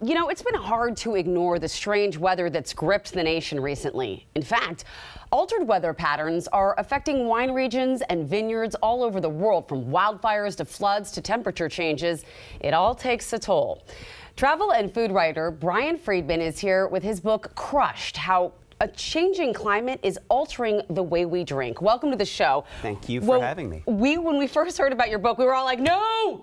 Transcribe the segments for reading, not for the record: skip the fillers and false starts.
You know, it's been hard to ignore the strange weather that's gripped the nation recently. In fact, altered weather patterns are affecting wine regions and vineyards all over the world, from wildfires to floods to temperature changes. It all takes a toll. Travel and food writer Brian Freedman is here with his book, Crushed: How a Changing Climate is Altering the Way We Drink. Welcome to the show. Thank you for having me. When we first heard about your book, we were all like, no,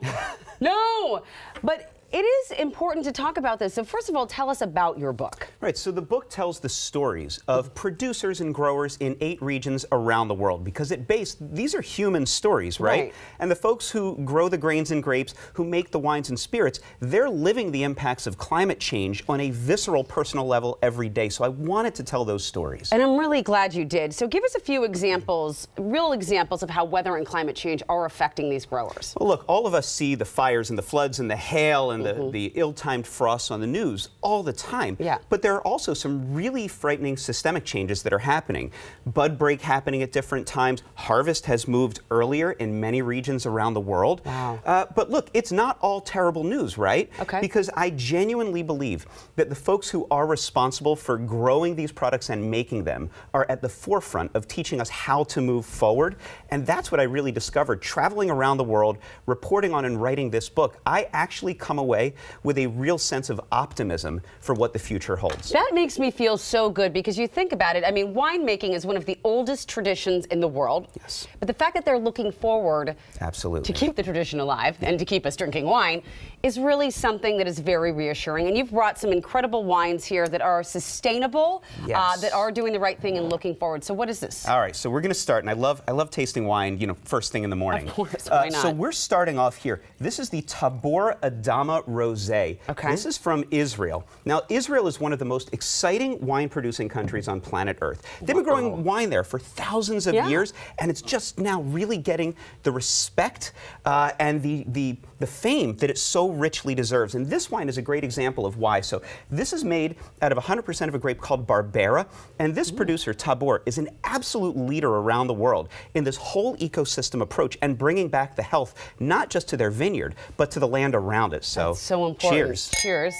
no. But it is important to talk about this. So first of all, tell us about your book. Right, so the book tells the stories of producers and growers in 8 regions around the world, because these are human stories, right? And the folks who grow the grains and grapes, who make the wines and spirits, they're living the impacts of climate change on a visceral, personal level every day. So I wanted to tell those stories. And I'm really glad you did. So give us a few examples, real examples of how weather and climate change are affecting these growers. Well, look, all of us see the fires and the floods and the hail and the ill-timed frosts on the news all the time. Yeah. But there are also some really frightening systemic changes that are happening. Bud break happening at different times. Harvest has moved earlier in many regions around the world. Wow. But look, it's not all terrible news, right? Okay. Because I genuinely believe that the folks who are responsible for growing these products and making them are at the forefront of teaching us how to move forward. And that's what I really discovered traveling around the world, reporting on and writing this book. I actually come away with a real sense of optimism for what the future holds. That makes me feel so good, because you think about it, I mean, winemaking is one of the oldest traditions in the world. Yes. But the fact that they're looking forward Absolutely. to keep the tradition alive and to keep us drinking wine is really something that is very reassuring. And you've brought some incredible wines here that are sustainable, yes. that are doing the right thing and looking forward. So what is this? All right, so we're going to start, and I love tasting wine, you know, first thing in the morning. Of course, why not? So we're starting off here. This is the Tabor Adama Rosé. Okay. This is from Israel. Now, Israel is one of the most exciting wine-producing countries on planet Earth. They've been growing wine there for thousands of years, and it's just now really getting the respect and the fame that it so richly deserves. And this wine is a great example of why. So this is made out of 100% of a grape called Barbera, and this producer, Tabor, is an absolute leader around the world in this whole ecosystem approach and bringing back the health, not just to their vineyard, but to the land around it. So, that's so important. Cheers. Cheers.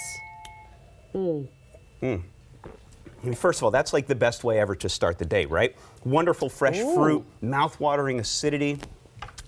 I mean, first of all, that's like the best way ever to start the day, right? Wonderful fresh fruit, mouth-watering acidity.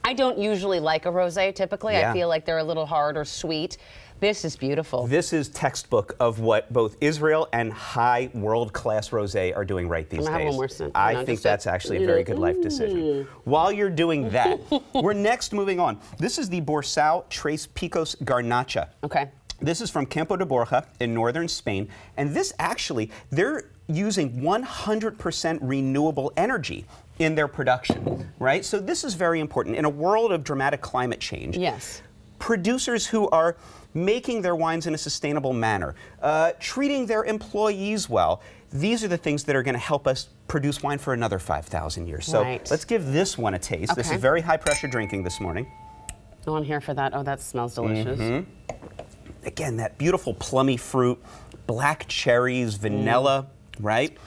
I don't usually like a rosé, typically. Yeah. I feel like they're a little hard or sweet. This is beautiful. This is textbook of what both Israel and high world-class rosé are doing right these days. Have one more sip. I think that's actually a very good life decision. While you're doing that, we're next moving on. This is the Borsao Tres Picos Garnacha. Okay. This is from Campo de Borja in northern Spain, and this actually, they're using 100% renewable energy in their production, right? So this is very important. In a world of dramatic climate change, yes, producers who are making their wines in a sustainable manner, treating their employees well, these are the things that are going to help us produce wine for another 5,000 years. So let's give this one a taste. Okay. This is very high pressure drinking this morning. Oh, I'm here for that. Oh, that smells delicious. Again, that beautiful plummy fruit, black cherries, vanilla, right?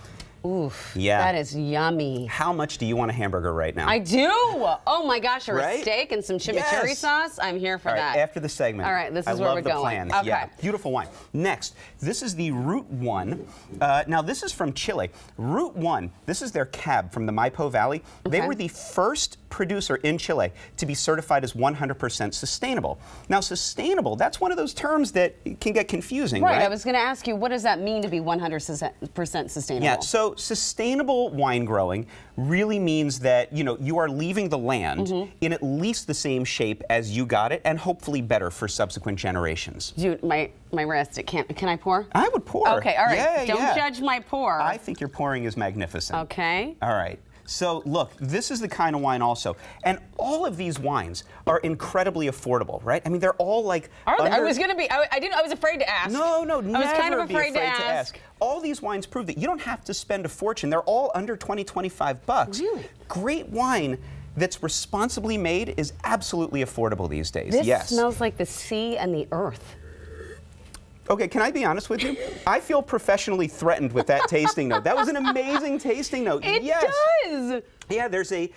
Oof, yeah. That is yummy. How much do you want a hamburger right now? I do. Oh my gosh, or right? a steak and some chimichurri sauce. I'm here for that. After the segment. All right, this is where we're going. I love the plans. Okay. Yeah, beautiful wine. Next, this is the Route 1. Now, this is from Chile. Route 1, this is their cab from the Maipo Valley. They were the first producer in Chile to be certified as 100% sustainable. Now, sustainable, that's one of those terms that can get confusing, right? I was going to ask you, what does that mean to be 100% sustainable? Yeah, so sustainable wine growing really means that, you know, you are leaving the land in at least the same shape as you got it, and hopefully better for subsequent generations. Dude, my wrist, it can't. Can I pour? I would pour. Okay, all right. Yeah, Don't judge my pour. I think your pouring is magnificent. Okay. All right. So look, this is the kind of wine also, and all of these wines are incredibly affordable, right? I mean, they're all like. Are they? I was gonna be. I was afraid to ask. No, I was kind of afraid to ask. All these wines prove that you don't have to spend a fortune. They're all under 20, 25 bucks. Really? Great wine that's responsibly made is absolutely affordable these days. This smells like the sea and the earth. Okay, can I be honest with you? I feel professionally threatened with that tasting note. That was an amazing tasting note. It does. Yeah, there's a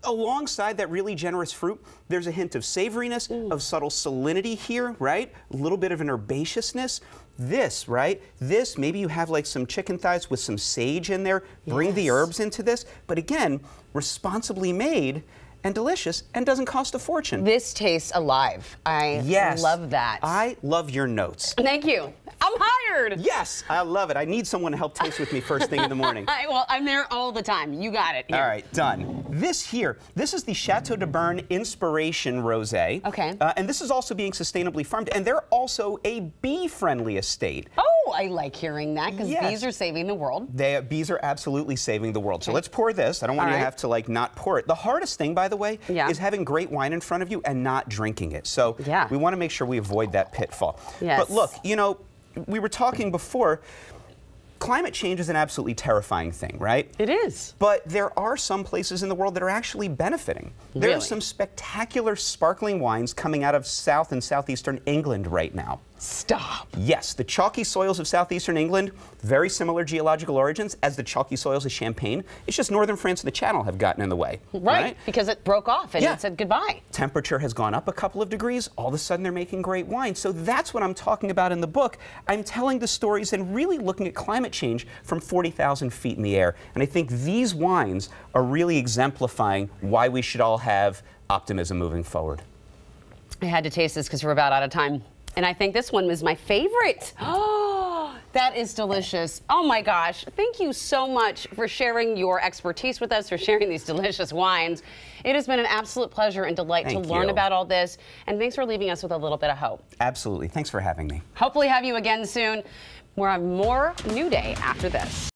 alongside that really generous fruit, there's a hint of savoriness, of subtle salinity here, right? A little bit of an herbaceousness. This, right? This, maybe you have like some chicken thighs with some sage in there. Bring the herbs into this. But again, responsibly made and delicious and doesn't cost a fortune. This tastes alive. I love that. I love your notes. Thank you. I'm hired. Yes, I love it. I need someone to help taste with me first thing in the morning. Well, I'm there all the time. You got it. Here. All right, done. This here, this is the Chateau de Bern Inspiration Rosé. Okay. And this is also being sustainably farmed, and they're also a bee-friendly estate. Oh, I like hearing that, because bees are saving the world. Bees are absolutely saving the world. So let's pour this. I don't want you to have to like not pour it. The hardest thing, by the way, is having great wine in front of you and not drinking it. So we want to make sure we avoid that pitfall. Yes. But look, you know, we were talking before, climate change is an absolutely terrifying thing, right? It is. But there are some places in the world that are actually benefiting. There are some spectacular sparkling wines coming out of South and Southeastern England right now. Stop. Yes, the chalky soils of southeastern England, very similar geological origins as the chalky soils of Champagne. It's just northern France and the Channel have gotten in the way. Right, because it broke off and it said goodbye. Temperature has gone up a couple of degrees. All of a sudden they're making great wine. So that's what I'm talking about in the book. I'm telling the stories and really looking at climate change from 40,000 feet in the air. And I think these wines are really exemplifying why we should all have optimism moving forward. I had to taste this because we're about out of time. And I think this one was my favorite. Oh, that is delicious. Oh my gosh. Thank you so much for sharing your expertise with us, for sharing these delicious wines. It has been an absolute pleasure and delight to learn about all this. And thanks for leaving us with a little bit of hope. Absolutely. Thanks for having me. Hopefully have you again soon. We'll have more New Day after this.